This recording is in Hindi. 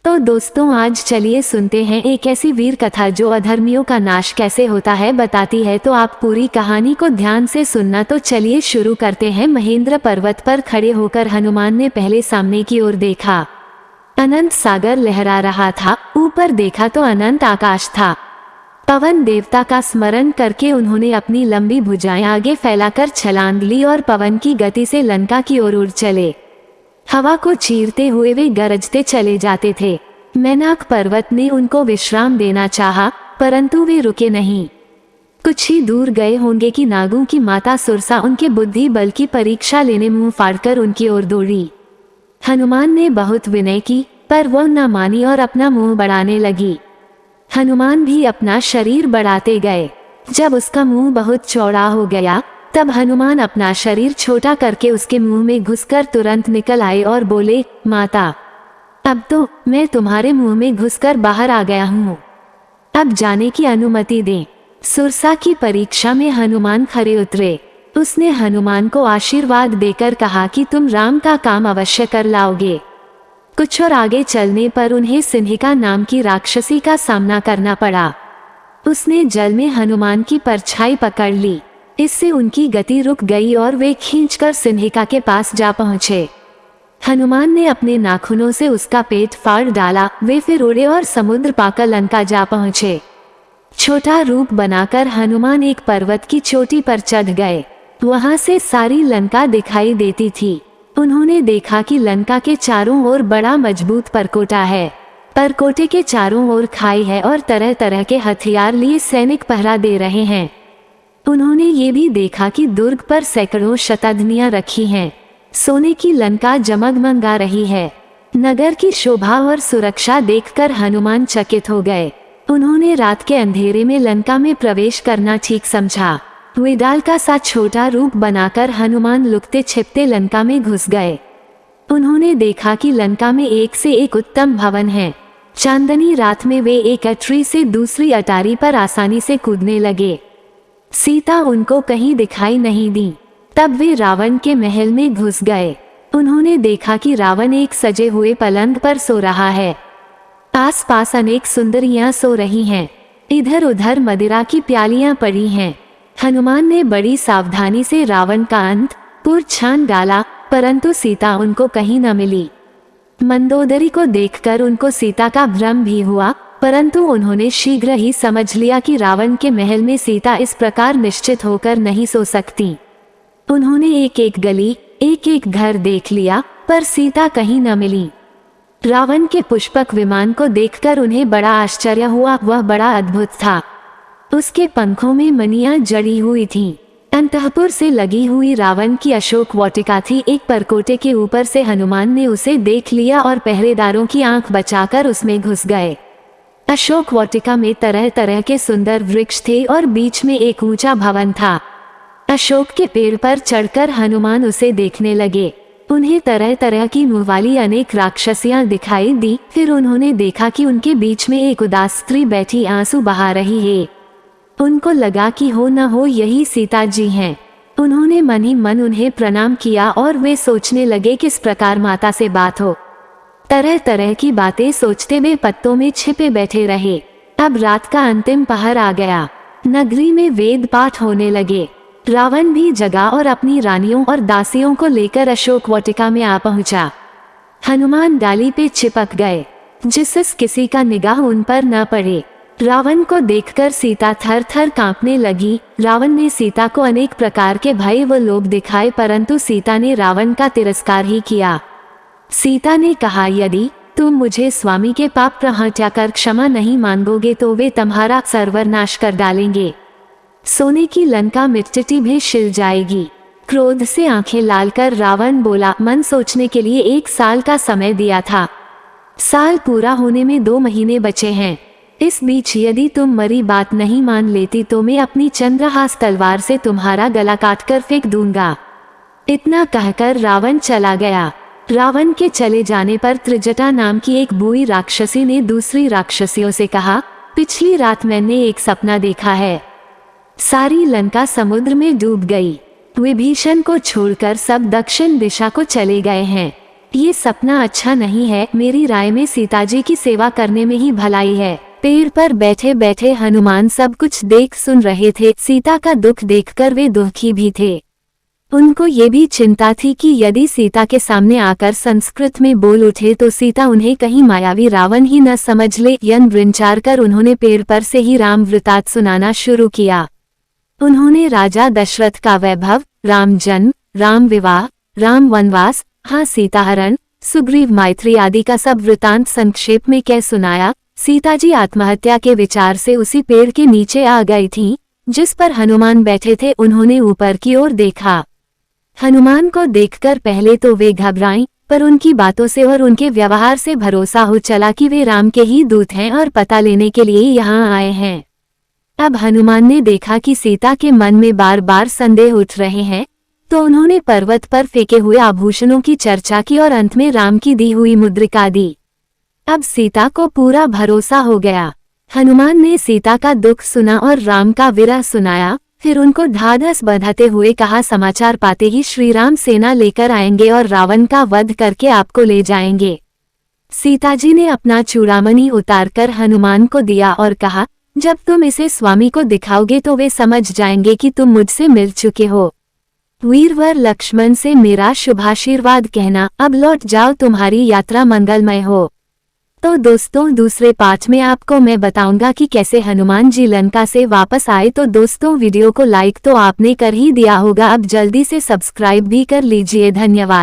तो दोस्तों, आज चलिए सुनते हैं एक ऐसी वीर कथा जो अधर्मियों का नाश कैसे होता है बताती है। तो आप पूरी कहानी को ध्यान से सुनना। तो चलिए शुरू करते हैं। महेंद्र पर्वत पर खड़े होकर हनुमान ने पहले सामने की ओर देखा। अनंत सागर लहरा रहा था। ऊपर देखा तो अनंत आकाश था। पवन देवता का स्मरण करके उन्होंने अपनी लंबी भुजाएं आगे फैलाकर छलांग ली और पवन की गति से लंका की ओर उड़ चले। हवा को चीरते हुए वे गरजते चले जाते थे। मैनाक पर्वत ने उनको विश्राम देना चाहा, परंतु वे रुके नहीं। कुछ ही दूर गए होंगे कि नागों की माता सुरसा उनके बुद्धि बल की परीक्षा लेने मुंह फाड़कर उनकी ओर दौड़ी। हनुमान ने बहुत विनय की, पर वह न मानी और अपना मुंह बढ़ाने लगी। हनुमान भी अपना शरीर बढ़ाते गए। जब उसका मुंह बहुत चौड़ा हो गया, तब हनुमान अपना शरीर छोटा करके उसके मुंह में घुसकर तुरंत निकल आए और बोले, माता, अब तो मैं तुम्हारे मुंह में घुसकर बाहर आ गया हूँ। अब जाने की अनुमति दें। सुरसा की परीक्षा में हनुमान खरे उतरे। उसने हनुमान को आशीर्वाद देकर कहा कि तुम राम का काम अवश्य कर लाओगे। कुछ और आगे चलने पर उन्हें सिंहिका नाम की राक्षसी का सामना करना पड़ा। उसने जल में हनुमान की परछाई पकड़ ली। इससे उनकी गति रुक गई और वे खींचकर सिंहिका के पास जा पहुंचे। हनुमान ने अपने नाखूनों से उसका पेट फाड़ डाला। वे फिर उड़े और समुद्र पाकर लंका जा पहुंचे। छोटा रूप बनाकर हनुमान एक पर्वत की चोटी पर चढ़ गए। वहां से सारी लंका दिखाई देती थी। उन्होंने देखा कि लंका के चारों ओर बड़ा मजबूत परकोटा है। परकोटे के चारों ओर खाई है और तरह तरह के हथियार लिए सैनिक पहरा दे रहे हैं। उन्होंने ये भी देखा कि दुर्ग पर सैकड़ों शताग्नियां रखी हैं। सोने की लंका जगमगा रही है। नगर की शोभा और सुरक्षा देखकर हनुमान चकित हो गए। उन्होंने रात के अंधेरे में लंका में प्रवेश करना ठीक समझा। विडाल का सा छोटा रूप बनाकर हनुमान लुकते छिपते लंका में घुस गए। उन्होंने देखा कि लंका में एक से एक उत्तम भवन है। चांदनी रात में वे एक अटरी से दूसरी अटारी पर आसानी से कूदने लगे। सीता उनको कहीं दिखाई नहीं दी। तब वे रावण के महल में घुस गए। उन्होंने देखा कि रावण एक सजे हुए पलंग पर सो रहा है। आसपास अनेक सुंदरियां सो रही हैं। इधर उधर मदिरा की प्यालियां पड़ी हैं। हनुमान ने बड़ी सावधानी से रावण का अंतपुर छान डाला, परंतु सीता उनको कहीं न मिली। मंदोदरी को देखकर उनको सीता का भ्रम भी हुआ, परंतु उन्होंने शीघ्र ही समझ लिया कि रावण के महल में सीता इस प्रकार निश्चित होकर नहीं सो सकती। उन्होंने एक एक गली, एक एक घर देख लिया, पर सीता कहीं न मिली। रावण के पुष्पक विमान को देखकर उन्हें बड़ा आश्चर्य हुआ। वह बड़ा अद्भुत था। उसके पंखों में मणियां जड़ी हुई थीं। अंतःपुर से लगी हुई रावण की अशोक वाटिका थी। एक परकोटे के ऊपर से हनुमान ने उसे देख लिया और पहरेदारों की आंख बचाकर उसमें घुस गए। अशोक वाटिका में तरह तरह के सुंदर वृक्ष थे और बीच में एक ऊंचा भवन था। अशोक के पेड़ पर चढ़कर हनुमान उसे देखने लगे। उन्हें तरह तरह की मुंह वाली अनेक राक्षसियां दिखाई दी। फिर उन्होंने देखा कि उनके बीच में एक उदास स्त्री बैठी आंसू बहा रही है। उनको लगा कि हो न हो यही सीता जी हैं। उन्होंने मन ही मन उन्हें प्रणाम किया और वे सोचने लगे किस प्रकार माता से बात हो। तरह तरह की बातें सोचते वे पत्तों में छिपे बैठे रहे। अब रात का अंतिम पहर आ गया। नगरी में वेद पाठ होने लगे। रावण भी जगा और अपनी रानियों और दासियों को लेकर अशोक वाटिका में आ पहुंचा। हनुमान डाली पे चिपक गए, जिससे किसी का निगाह उन पर न पड़े। रावण को देखकर सीता थर थर कांपने लगी। रावण ने सीता को अनेक प्रकार के भय व लोभ दिखाए, परंतु सीता ने रावण का तिरस्कार ही किया। सीता ने कहा, यदि तुम मुझे स्वामी के पाप प्रहत्याकर क्षमा नहीं मांगोगे तो वे तुम्हारा सर्वनाश कर डालेंगे। सोने की लंका मिट्टी भी छिल जाएगी। क्रोध से आंखें लाल कर रावण बोला, मन सोचने के लिए 1 साल का समय दिया था। साल पूरा होने में 2 महीने बचे हैं। इस बीच यदि तुम मरी बात नहीं मान लेती तो मैं अपनी चंद्रहास तलवार से तुम्हारा गला काटकर फेंक दूंगा। इतना कहकर रावण चला गया। रावण के चले जाने पर त्रिजटा नाम की एक बुरी राक्षसी ने दूसरी राक्षसियों से कहा, पिछली रात मैंने एक सपना देखा है। सारी लंका समुद्र में डूब गई। विभीषण को छोड़कर सब दक्षिण दिशा को चले गए हैं। ये सपना अच्छा नहीं है। मेरी राय में सीताजी की सेवा करने में ही भलाई है। पेड़ पर बैठे बैठे हनुमान सब कुछ देख सुन रहे थे। सीता का दुख देखकर वे दुखी भी थे। उनको ये भी चिंता थी कि यदि सीता के सामने आकर संस्कृत में बोल उठे तो सीता उन्हें कहीं मायावी रावण ही न समझ ले। यन विचार कर उन्होंने पेड़ पर से ही राम वृतांत सुनाना शुरू किया। उन्होंने राजा दशरथ का वैभव, राम जन्म, राम विवाह, राम वनवास, हाँ सीताहरण, सुग्रीव मैत्री आदि का सब वृतांत संक्षेप में कह सुनाया। सीताजी आत्महत्या के विचार से उसी पेड़ के नीचे आ गई थीं, जिस पर हनुमान बैठे थे। उन्होंने ऊपर की ओर देखा। हनुमान को देखकर पहले तो वे घबराईं, पर उनकी बातों से और उनके व्यवहार से भरोसा हो चला कि वे राम के ही दूत हैं और पता लेने के लिए यहाँ आए हैं। अब हनुमान ने देखा कि सीता के मन में बार बार संदेह उठ रहे हैं, तो उन्होंने पर्वत पर फेंके हुए आभूषणों की चर्चा की और अंत में राम की दी हुई मुद्रिका दी। अब सीता को पूरा भरोसा हो गया। हनुमान ने सीता का दुख सुना और राम का विरह सुनाया। फिर उनको ढाढ़स बंधाते हुए कहा, समाचार पाते ही श्री राम सेना लेकर आएंगे और रावण का वध करके आपको ले जाएंगे। सीताजी ने अपना चूड़ामणि उतारकर हनुमान को दिया और कहा, जब तुम इसे स्वामी को दिखाओगे तो वे समझ जाएंगे कि तुम मुझसे मिल चुके हो। वीरवर लक्ष्मण से मेरा शुभाशीर्वाद कहना। अब लौट जाओ, तुम्हारी यात्रा मंगलमय हो। तो दोस्तों, दूसरे पार्ट में आपको मैं बताऊंगा कि कैसे हनुमान जी लंका से वापस आए। तो दोस्तों, वीडियो को लाइक तो आपने कर ही दिया होगा, अब जल्दी से सब्सक्राइब भी कर लीजिए। धन्यवाद।